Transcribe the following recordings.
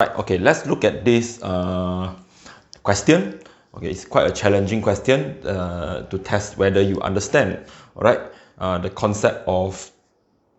Right, okay, let's look at this question. Okay, it's quite a challenging question to test whether you understand, all right, the concept of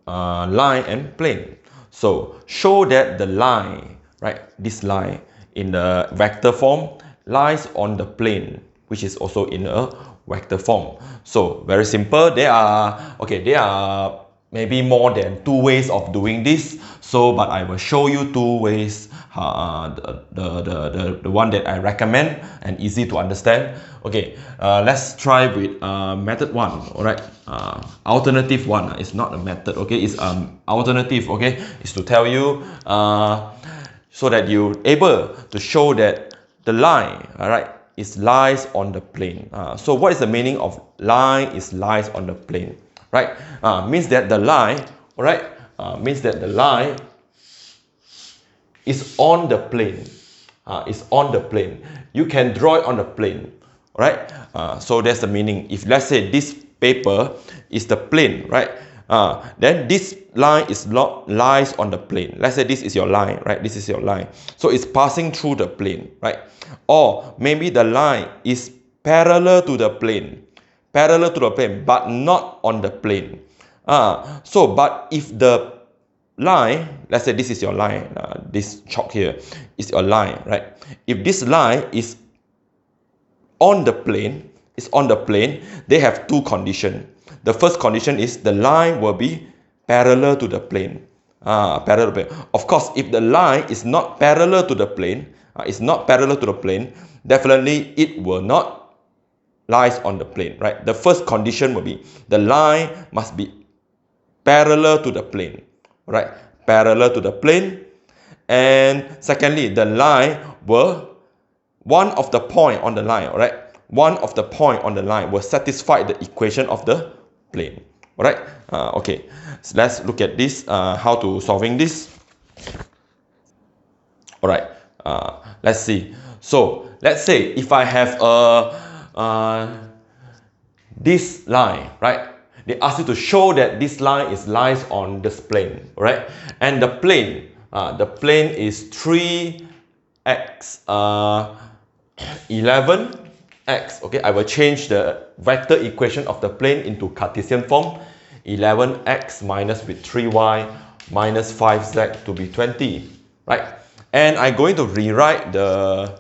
line and plane. So show that the line, right, this line in the vector form lies on the plane, which is also in a vector form. So very simple. There are maybe more than two ways of doing this. So, but I will show you two ways. The one that I recommend and easy to understand. Okay, let's try with method one. All right, alternative one is not a method. Okay, it's alternative. Okay, is to tell you so that you're able to show that the line, all right, is lies on the plane. So what is the meaning of line is lies on the plane? Right, means that the line, all right, means that the line is on the plane. Is on the plane. You can draw it on the plane, right? So that's the meaning. If let's say this paper is the plane, right? Then this line is not lies on the plane. Let's say this is your line, right? This is your line. So it's passing through the plane, right? Or maybe the line is parallel to the plane, but not on the plane. But if the line, let's say this is your line, this chalk here is your line, right? If this line is on the plane, they have two conditions. The first condition is the line will be parallel to the plane. Parallel to the plane. Of course, if the line is not parallel to the plane, definitely it will not lies on the plane, right? The first condition will be the line must be parallel to the plane, right? Parallel to the plane. And secondly, the line will, one of the point on the line, right? One of the point on the line will satisfy the equation of the plane, all right? Okay, so let's look at this, how to solving this. All right, let's see. So let's say if I have this line, right? They ask you to show that this line lies on this plane, right? And the plane is 3x 11x. Okay, I will change the vector equation of the plane into Cartesian form. 11x minus with 3y minus 5z to be 20, right? And I'm going to rewrite the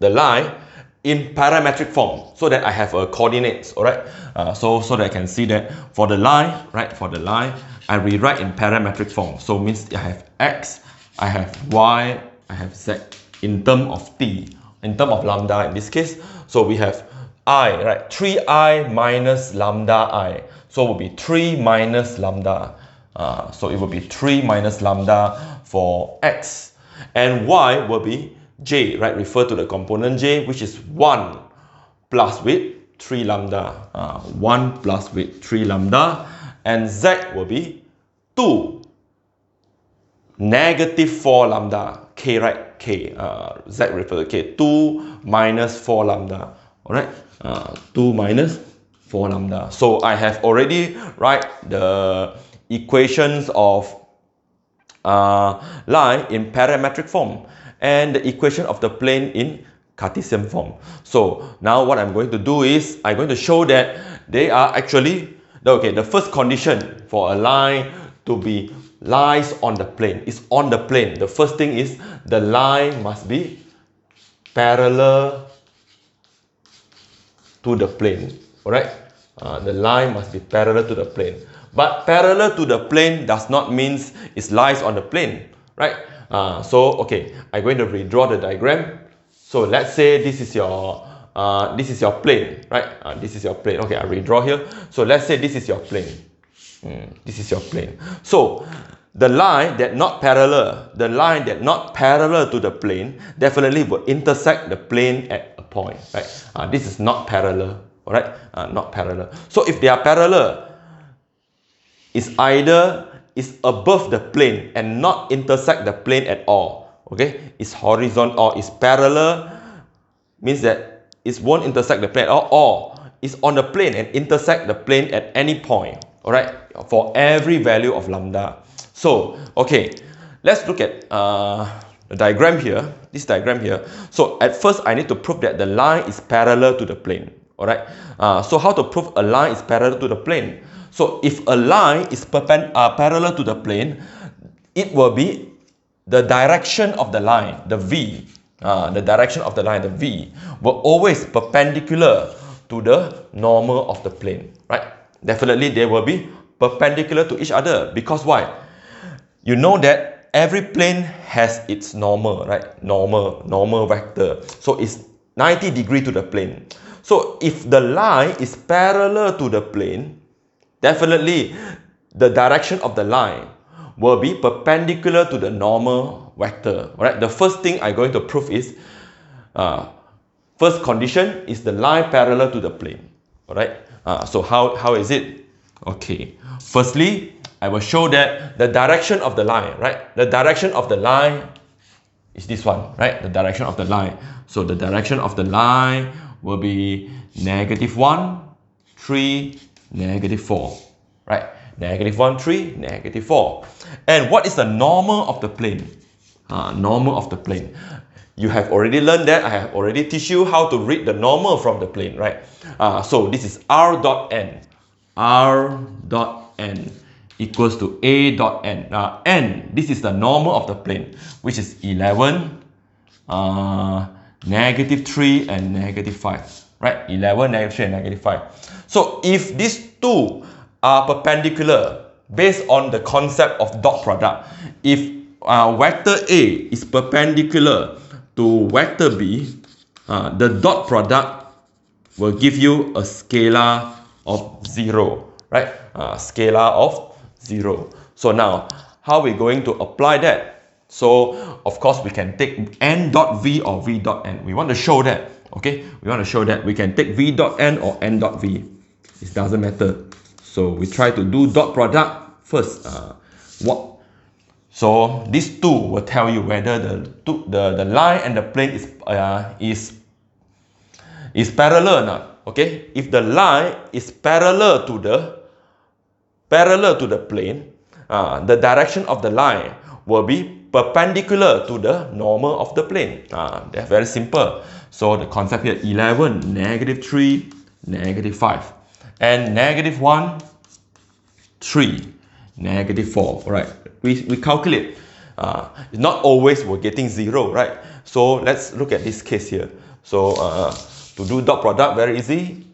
line in parametric form so that I have a coordinates, all right? So that I can see that for the line, right? For the line, I rewrite in parametric form. So means I have x, I have y, I have z in terms of t, in terms of lambda in this case. So we have I, right? 3i minus lambda I. So it will be 3 minus lambda. So it will be 3 minus lambda for x. And y will be j, right? Refer to the component j, which is 1 plus with 3 lambda. 1 plus with 3 lambda. And z will be 2 negative 4 lambda. K, right? K. Z refer to k. 2 minus 4 lambda. Alright? 2 minus 4 lambda. So I have already write the equations of line in parametric form and the equation of the plane in Cartesian form. So now what I'm going to do is I'm going to show that they are actually, okay, the first condition for a line to be lies on the plane is on the plane. The first thing is the line must be parallel to the plane, alright? The line must be parallel to the plane. But parallel to the plane does not mean it lies on the plane, right? Okay, I'm going to redraw the diagram. So let's say this is your plane, right? This is your plane. Okay, I redraw here. So let's say this is your plane. This is your plane. So the line that not parallel to the plane definitely will intersect the plane at a point, right? This is not parallel, all right? Not parallel. So if they are parallel, it's either is above the plane and not intersect the plane at all. Okay, it's horizontal or it's parallel, means that it won't intersect the plane at all, or it's on the plane and intersect the plane at any point. All right, for every value of lambda. So okay, let's look at the diagram here, this diagram here. So at first I need to prove that the line is parallel to the plane. Alright, so how to prove a line is parallel to the plane? So if a line is parallel to the plane, it will be the direction of the line, the V, the direction of the line, the V, will always perpendicular to the normal of the plane, right? Definitely they will be perpendicular to each other, because why? You know that every plane has its normal, right? Normal vector. So it's 90 degree to the plane. So if the line is parallel to the plane, definitely the direction of the line will be perpendicular to the normal vector. Right? The first thing I'm going to prove is, first condition is the line parallel to the plane. Alright? So how is it? Okay. Firstly, I will show that the direction of the line, right? The direction of the line is this one, right? The direction of the line. So the direction of the line will be -1, 3, -4, right? -1, 3, -4. And what is the normal of the plane? Normal of the plane. You have already learned that. I have already teach you how to read the normal from the plane, right? So this is r dot n. R dot n equals to a dot n. Now n, this is the normal of the plane, which is 11, -3 and -5, right? 11, -3 and -5. So if these two are perpendicular based on the concept of dot product, if vector A is perpendicular to vector B, the dot product will give you a scalar of 0, right? Scalar of 0. So now, how are we going to apply that? So, of course, we can take n dot v or v dot n. We want to show that, okay? We want to show that we can take v dot n or n dot v. It doesn't matter. So, we try to do dot product first. So, these two will tell you whether the line and the plane is parallel or not. Okay? If the line is parallel to the plane, the direction of the line will be perpendicular to the normal of the plane. They're very simple. So the concept here, 11, -3, -5, and -1, 3, -4. All right, we calculate. Not always we're getting 0, right? So let's look at this case here. So to do dot product, very easy.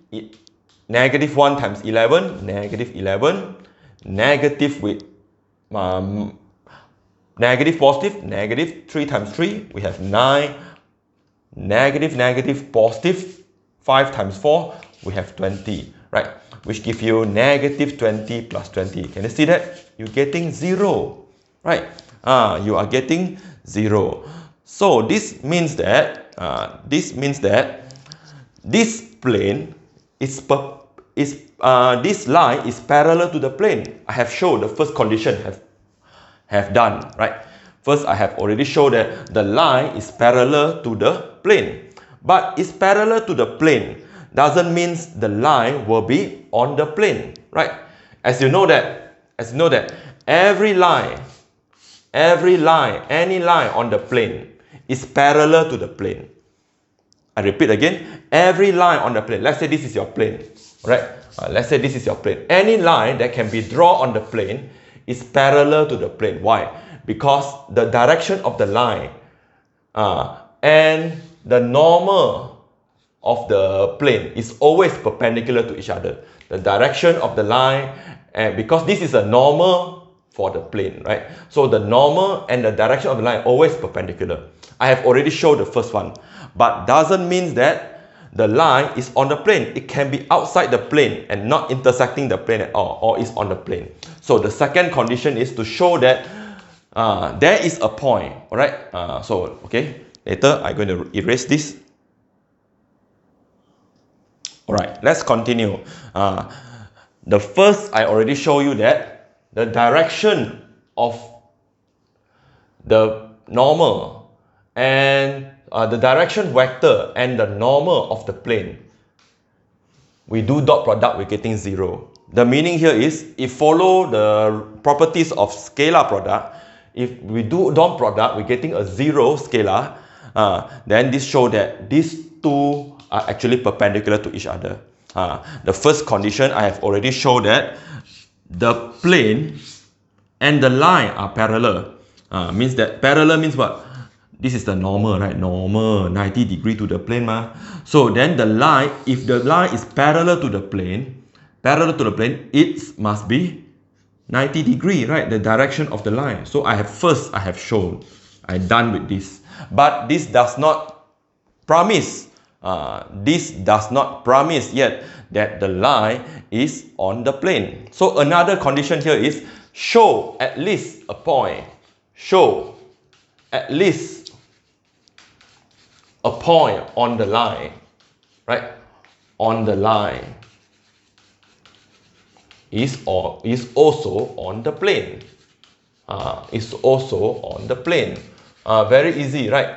-1 times 11, -11, negative with negative positive, -3 times 3, we have 9, negative positive, 5 times 4, we have 20, right? Which give you -20 plus 20. Can you see that? You're getting 0, right? You are getting 0. So this means that this plane is this line is parallel to the plane. I have shown the first condition have done, right? First, I have already shown that the line is parallel to the plane. But it's parallel to the plane doesn't mean the line will be on the plane, right? As you know that any line on the plane is parallel to the plane. I repeat again, every line on the plane, let's say this is your plane, right? Let's say this is your plane. Any line that can be drawn on the plane is parallel to the plane. Why? Because the direction of the line and the normal of the plane is always perpendicular to each other. The direction of the line, and because this is a normal for the plane, right? So the normal and the direction of the line always perpendicular. I have already showed the first one, but doesn't mean that the line is on the plane. It can be outside the plane and not intersecting the plane at all, or is on the plane. So the second condition is to show that there is a point, all right? So, okay, later I'm going to erase this. All right, let's continue. The first, I already show you that the direction of the normal and the direction vector and the normal of the plane, we do dot product, we're getting 0. The meaning here is, if follow the properties of scalar product, if we do dot product, we're getting a 0 scalar, then this shows that these two are actually perpendicular to each other. The first condition, I have already shown that the plane and the line are parallel. Means that parallel means what? This is the normal, right? Normal, 90 degree to the plane. So then the line, if the line is parallel to the plane, it must be 90 degree, right? The direction of the line. So I have shown, I'm done with this. But this does not promise, yet that the line is on the plane. So another condition here is show at least a point. Show at least a point on the line, right? On the line is also on the plane. Is also on the plane. Very easy, right?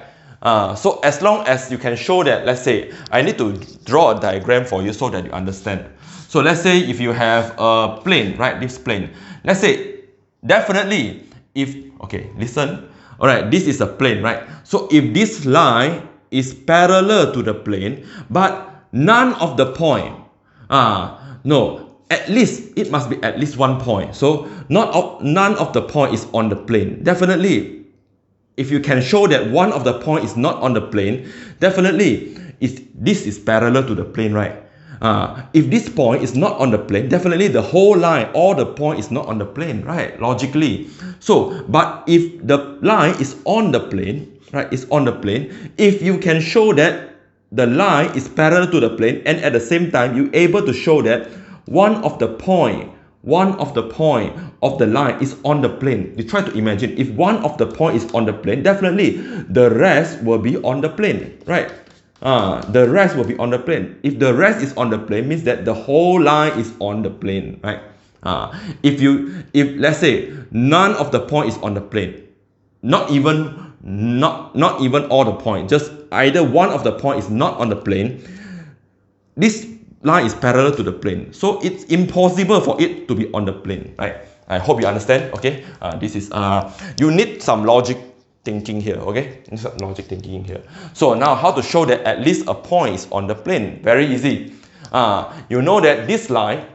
So as long as you can show that, let's say, I need to draw a diagram for you so that you understand. So let's say if you have a plane, right? This plane. Let's say, definitely, okay, listen. Alright, this is a plane, right? So if this line is parallel to the plane, but none of the point, no, at least, it must be at least one point. So none of the point is on the plane. Definitely, if you can show that one of the point is not on the plane, definitely this is parallel to the plane, right? If this point is not on the plane, definitely the whole line, all the point is not on the plane, right? Logically. So, but if the line is on the plane, right? Is on the plane. If you can show that the line is parallel to the plane, and at the same time you're able to show that one of the point of the line is on the plane. You try to imagine, if one of the point is on the plane, definitely the rest will be on the plane, right? The rest will be on the plane. If the rest is on the plane, means that the whole line is on the plane, right? If let's say none of the point is on the plane, not even all the point, just either one of the point is not on the plane, this line is parallel to the plane, so it's impossible for it to be on the plane, right? I hope you understand. Okay, this is you need some logic thinking here. Okay, some logic thinking here. So now, how to show that at least a point is on the plane? Very easy. You know that this line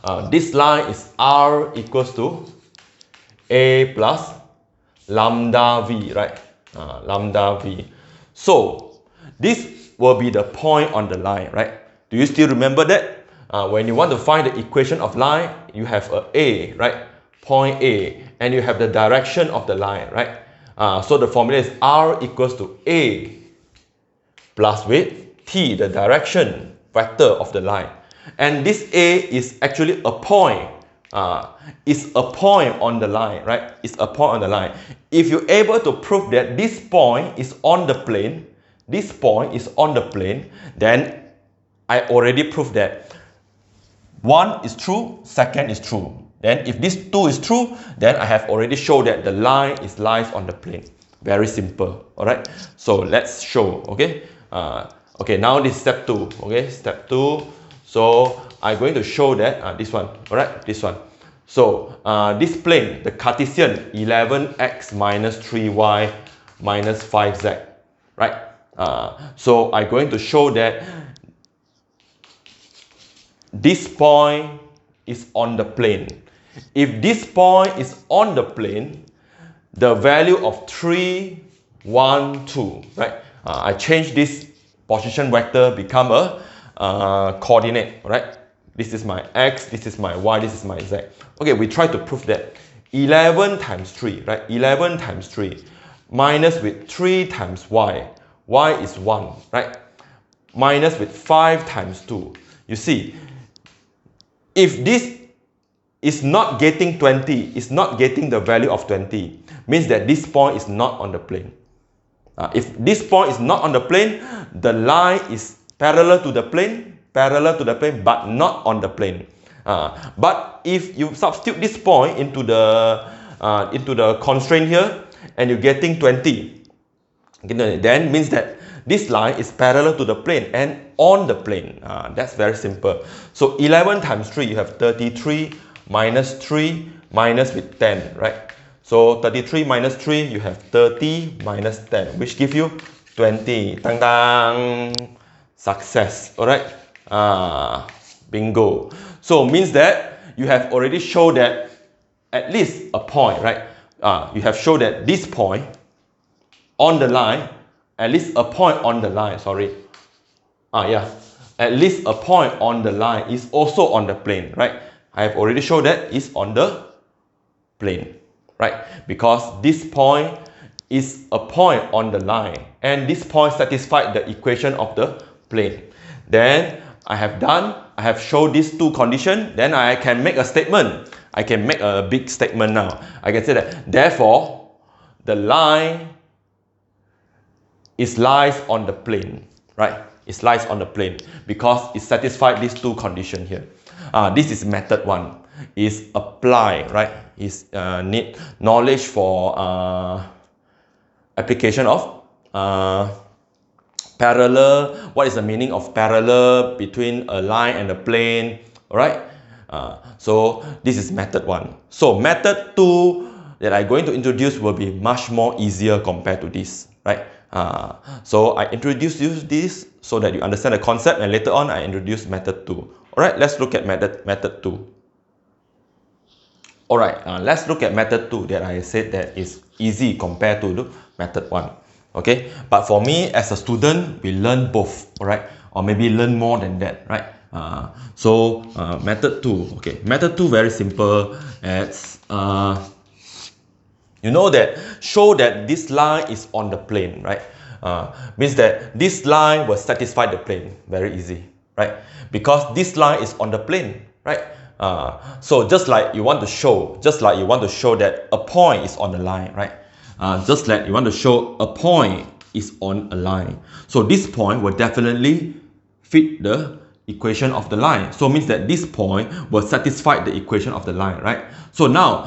is r equals to a plus lambda v, right? Lambda v. So this will be the point on the line, right? Do you still remember that? When you want to find the equation of line, you have a, right? Point A, and you have the direction of the line, right? So the formula is r equals to a plus with t, the direction vector of the line. And this a is actually a point. It's a point on the line, right? It's a point on the line. If you're able to prove that this point is on the plane, then I already proved that one is true, second is true. Then if this two is true, then I have already showed that the line lies on the plane. Very simple. All right. So let's show. Okay. Okay. Now this is step 2. Okay. Step 2. So I'm going to show that this one. All right. This one. So this plane, the Cartesian 11x minus 3y minus 5z. Right. So I'm going to show that this point is on the plane. If this point is on the plane, the value of 3, 1, 2, right? I change this position vector become a coordinate, right? This is my x, this is my y, this is my z. Okay, we try to prove that 11 times 3, right? 11 times 3 minus with 3 times y. Y is 1, right? Minus with 5 times 2. You see, if this is not getting 20, is not getting the value of 20, means that this point is not on the plane. If this point is not on the plane, the line is parallel to the plane, but not on the plane. But if you substitute this point into the constraint here, and you're getting 20, then means that this line is parallel to the plane and on the plane. That's very simple. So 11 times 3, you have 33 minus 3 minus with 10, right? So 33 minus 3, you have 30 minus 10, which give you 20. Dang dang. Success. Alright? Bingo. So means that you have already shown that at least a point, right? You have shown that this point on the line, at least a point on the line, sorry. At least a point on the line is also on the plane, right? I have already shown that is on the plane, right? Because this point is a point on the line, and this point satisfied the equation of the plane. Then I have shown these two conditions, then I can make a statement. I can make a big statement now. I can say that, therefore, the line lies on the plane, right? It lies on the plane because it satisfied these two conditions here. This is method 1. Is apply, right? Is need knowledge for application of parallel. What is the meaning of parallel between a line and a plane? Alright. So this is method 1. So method 2 that I'm going to introduce will be much more easier compared to this, right? So I introduce you this so that you understand the concept, and later on I introduce method 2. Alright, let's look at method 2. Alright, let's look at method 2 that I said that is easy compared to the method 1. Okay, but for me as a student, we learn both, alright, or maybe learn more than that, right? Method 2, okay, method 2 very simple. It's you know that show that this line is on the plane, right? Means that this line will satisfy the plane. Very easy, right? Because this line is on the plane, right? So just like you want to show that a point is on the line, right? Just like you want to show a point is on a line. So this point will definitely fit the equation of the line. So means that this point will satisfy the equation of the line, right? So now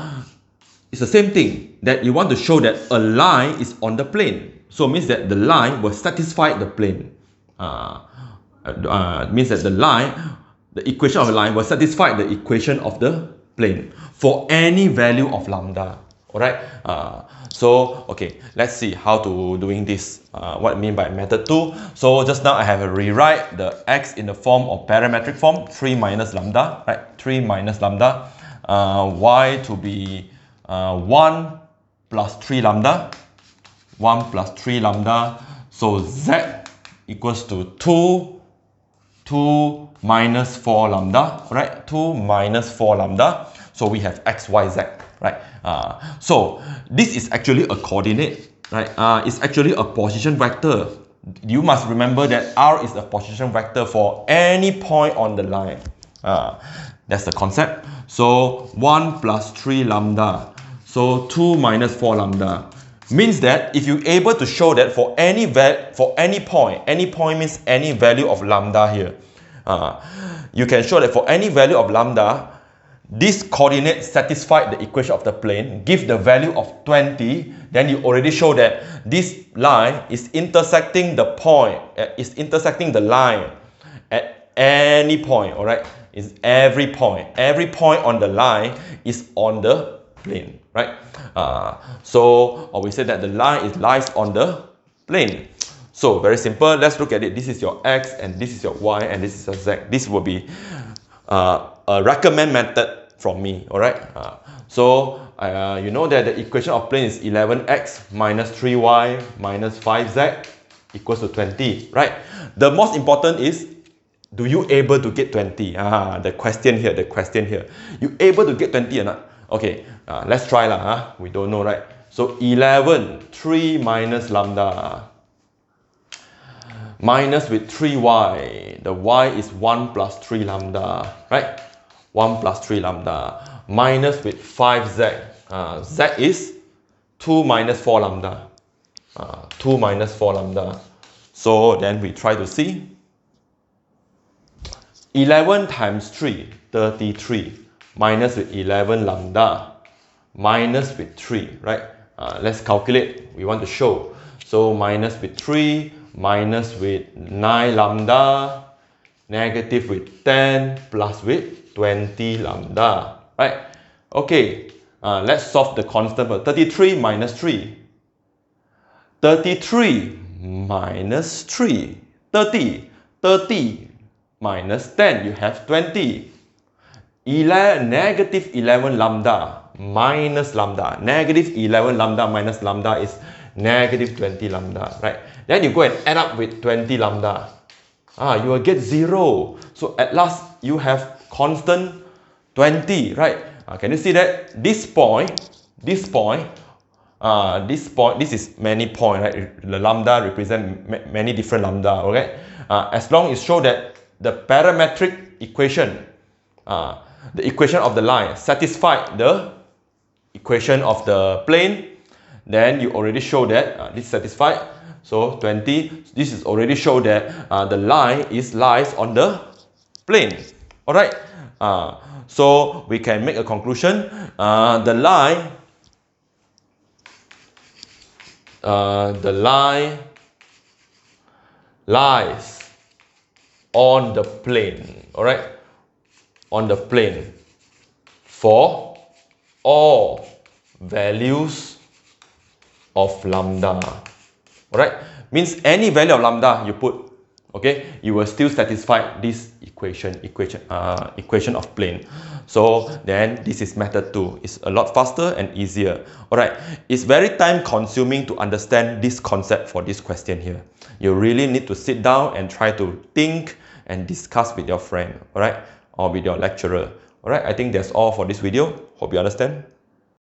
it's the same thing that you want to show that a line is on the plane. So means that the line will satisfy the plane. Means that the equation of the line will satisfy the equation of the plane for any value of lambda. Alright. Okay, let's see how to doing this. What I mean by method 2. So just now I have to rewrite the x in the form of parametric form, 3 minus lambda, right? 3 minus lambda. Y to be 1 plus 3 lambda. 1 plus 3 lambda. So z equals to 2 minus 4 lambda, right? 2 minus 4 lambda. So we have x, y, z, right? So this is actually a coordinate, right? It's actually a position vector. You must remember that R is a position vector for any point on the line. That's the concept. So 1 plus 3 lambda. So 2 minus 4 lambda. Means that if you're able to show that for any point means any value of lambda here. You can show that for any value of lambda, this coordinate satisfied the equation of the plane, give the value of 20, then you already show that this line is intersecting the point, is intersecting the line at any point, alright? Is every point on the line is on the plane, right? We said that the line lies on the plane. So very simple, let's look at it. This is your x, and this is your y, and this is your z. This will be a recommend method from me, alright? You know that the equation of plane is 11x minus 3y minus 5z equals to 20, right? The most important is, do you able to get 20? The question here. You able to get 20 or not? Okay, let's try lah. We don't know, right? So 11, 3 minus lambda. Minus with 3y. The y is 1 plus 3 lambda, right? 1 plus 3 lambda. Minus with 5z. Z is 2 minus 4 lambda. 2 minus 4 lambda. So then we try to see. 11 times 3, 33. Minus with 11 lambda. Minus with 3, right? Let's calculate. We want to show. So minus with 3. Minus with 9 lambda, negative with 10, plus with 20 lambda, right? Okay, let's solve the constant. 33 minus 3. 33 minus 3. 30. 30 minus 10. You have 20. Negative 11 lambda minus lambda. Negative 11 lambda minus lambda is negative 20 lambda, right? Then you go and add up with 20 lambda. You will get 0. So at last you have constant 20, right? Can you see that this is many point, right? The lambda represent many different lambda, okay? As long as show that the parametric equation, the equation of the line satisfied the equation of the plane, then you already show that this is satisfied. So 20, this is already show that the line lies on the plane. All right. So we can make a conclusion. The line lies on the plane. All right. On the plane for all values of lambda. Alright, means any value of lambda you put, okay, you will still satisfy this equation of plane. So then this is method 2. It's a lot faster and easier. Alright, it's very time consuming to understand this concept for this question here. You really need to sit down and try to think and discuss with your friend, alright, or with your lecturer. Alright, I think that's all for this video. Hope you understand.